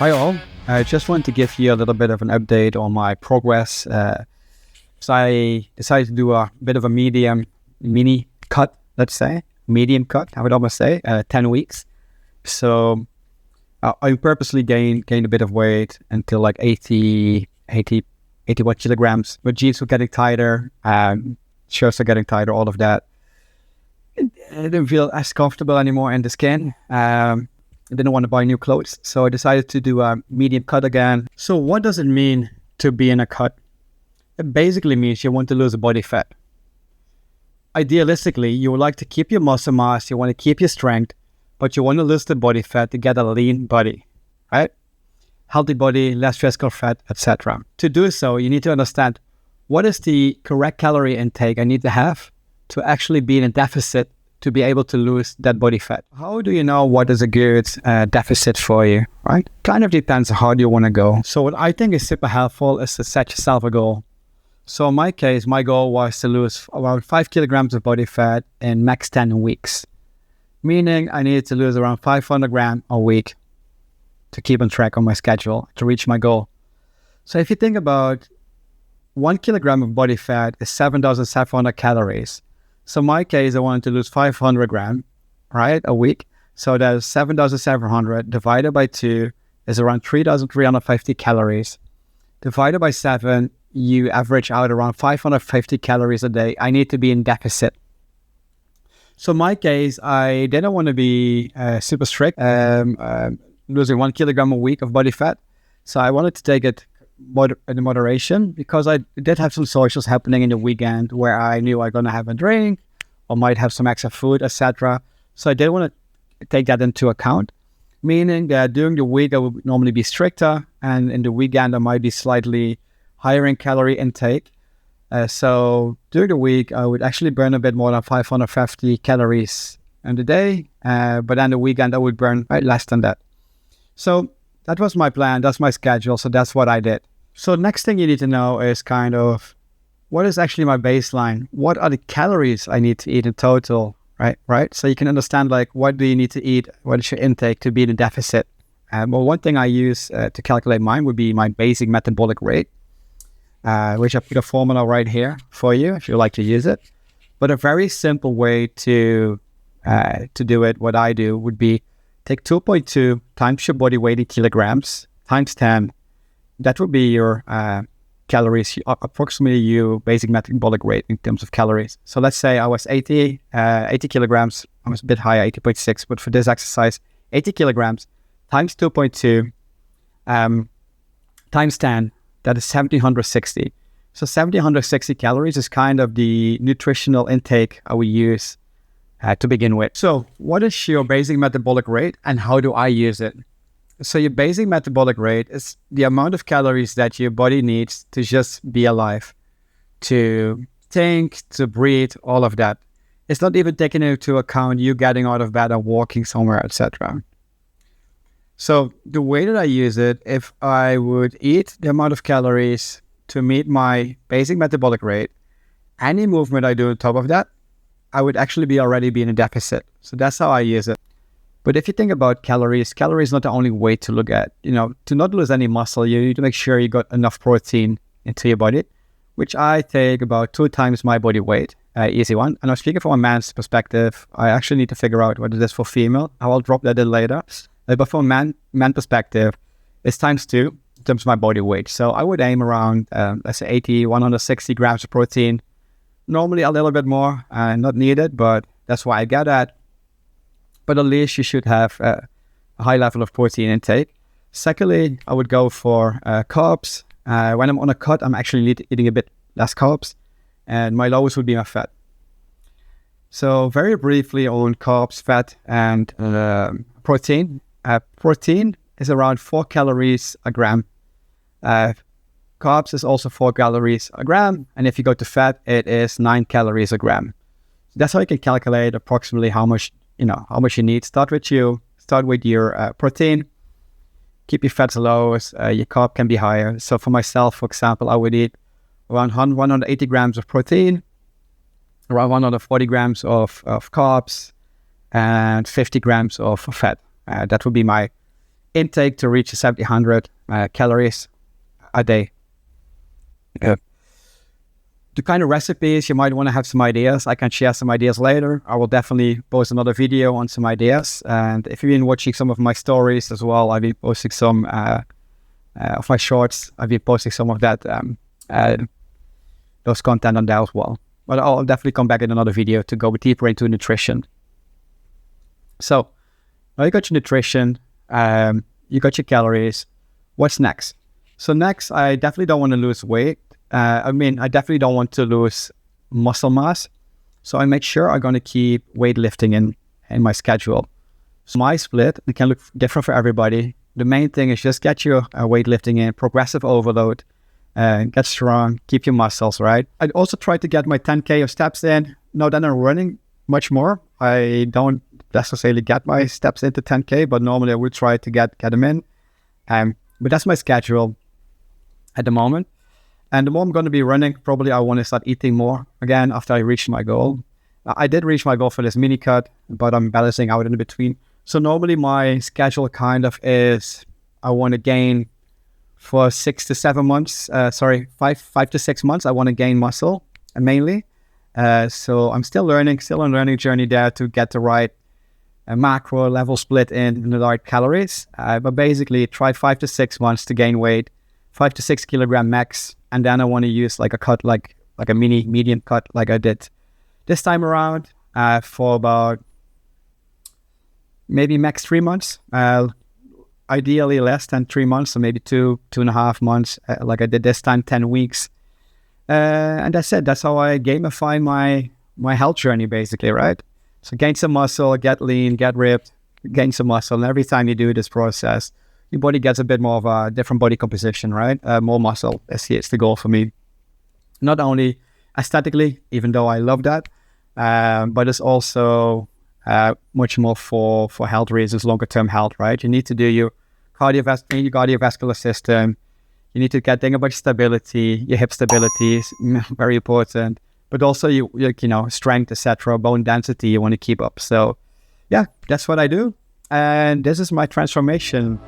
Hi all, I just want to give you a little bit of an update on my progress. So I decided to do a bit of a mini cut, let's say, medium cut, I would almost say, 10 weeks. So I purposely gained a bit of weight until like 81 kilograms. But jeans were getting tighter, shirts are getting tighter, all of that. I didn't feel as comfortable anymore in the skin. I didn't want to buy new clothes, so I decided to do a medium cut again. So what does it mean to be in a cut? It basically means you want to lose a body fat. Idealistically, you would like to keep your muscle mass, you want to keep your strength, but you want to lose the body fat to get a lean body, right? Healthy body, less visceral fat, etc. To do so, you need to understand what is the correct calorie intake I need to have to actually be in a deficit to be able to lose that body fat. How do you know what is a good deficit for you, right? Kind of depends on how you want to go. So what I think is super helpful is to set yourself a goal. So in my case, my goal was to lose around 5 kilograms of body fat in max 10 weeks. Meaning I needed to lose around 500 grams a week to keep on track on my schedule to reach my goal. So if you think about 1 kilogram of body fat is 7,700 calories. So in my case, I wanted to lose 500 grams, right, a week. So that's 7,700 divided by 2 is around 3,350 calories. Divided by 7, you average out around 550 calories a day. I need to be in deficit. So in my case, I didn't want to be super strict, losing 1 kilogram a week of body fat. So I wanted to take it in moderation, because I did have some socials happening in the weekend where I knew I was going to have a drink or might have some extra food, etc. So I did want to take that into account, meaning that during the week I would normally be stricter, and in the weekend I might be slightly higher in calorie intake. So during the week I would actually burn a bit more than 550 calories in the day, but then the weekend I would burn less than that. So that was my plan, that's my schedule, so that's what I did. So next thing you need to know is kind of, what is actually my baseline? What are the calories I need to eat in total, right? So you can understand, like, what do you need to eat? What is your intake to be in a deficit? Well, one thing I use to calculate mine would be my basic metabolic rate, which I put a formula right here for you if you like to use it. But a very simple way to do it, what I do, would be take 2.2 times your body weight in kilograms times 10. That would be your calories, approximately your basic metabolic rate in terms of calories. So let's say I was 80 kilograms. I was a bit higher, 80.6, but for this exercise, 80 kilograms times 2.2 times 10, that is 1,760. So 1,760 calories is kind of the nutritional intake I would use to begin with. So what is your basic metabolic rate and how do I use it? So your basic metabolic rate is the amount of calories that your body needs to just be alive, to think, to breathe, all of that. It's not even taking into account you getting out of bed and walking somewhere, etc. So the way that I use it, if I would eat the amount of calories to meet my basic metabolic rate, any movement I do on top of that, I would actually already be in a deficit. So that's how I use it. But if you think about calories is not the only way to look at, to not lose any muscle, you need to make sure you got enough protein into your body, which I take about 2 times my body weight, easy one. And I'm speaking from a man's perspective. I actually need to figure out what it is for female. I will drop that in later. But from a man perspective, it's times 2 in terms of my body weight. So I would aim around, let's say 80, 160 grams of protein. Normally a little bit more, not needed, but that's why I get at. But at least you should have a high level of protein intake. Secondly, I would go for carbs. When I'm on a cut, I'm actually eating a bit less carbs, and my lowest would be my fat. So very briefly on carbs, fat, and protein. Protein is around 4 calories a gram. Carbs is also 4 calories a gram, and if you go to fat, it is 9 calories a gram. So that's how you can calculate approximately how much you need. Start with your protein, keep your fats low, your carb can be higher. So for myself, for example, I would eat around 180 grams of protein, around 140 grams of carbs, and 50 grams of fat. That would be my intake to reach 700 calories a day. The kind of recipes you might want to have some ideas. I can share some ideas later. I will definitely post another video on some ideas. And if you've been watching some of my stories as well, I've been posting some of my shorts. I've been posting some of that, those content on there as well. But I'll definitely come back in another video to go deeper into nutrition. So now you got your nutrition, you got your calories. What's next? So next, I definitely don't want to lose weight. I definitely don't want to lose muscle mass. So I make sure I'm going to keep weightlifting in my schedule. So my split, it can look different for everybody. The main thing is just get your weightlifting in, progressive overload, get strong, keep your muscles, right? I'd also try to get my 10K of steps in. Now that I'm running much more, I don't necessarily get my steps into 10K, but normally I would try to get them in. But that's my schedule at the moment. And the more I'm going to be running, probably I want to start eating more again after I reach my goal. I did reach my goal for this mini cut, but I'm balancing out in between. So normally my schedule kind of is, I want to gain for 5 to 6 months, I want to gain muscle mainly. So I'm still on a learning journey there to get the right macro level split in the right calories. But basically try 5 to 6 months to gain weight, 5 to 6 kilogram max. And then I want to use like a cut, like a medium cut, like I did this time around, for about maybe max 3 months. Ideally less than 3 months, so maybe 2.5 months, like I did this time, 10 weeks. And that's it. That's how I gamify my health journey, basically, right? So gain some muscle, get lean, get ripped, gain some muscle. And every time you do this process, your body gets a bit more of a different body composition, right? More muscle. It's the goal for me. Not only aesthetically, even though I love that, but it's also much more for health reasons, longer term health, right? You need to do your cardiovascular system. You need to think about stability, your hip stability is very important, but also you strength, etc., bone density you want to keep up. So yeah, that's what I do. And this is my transformation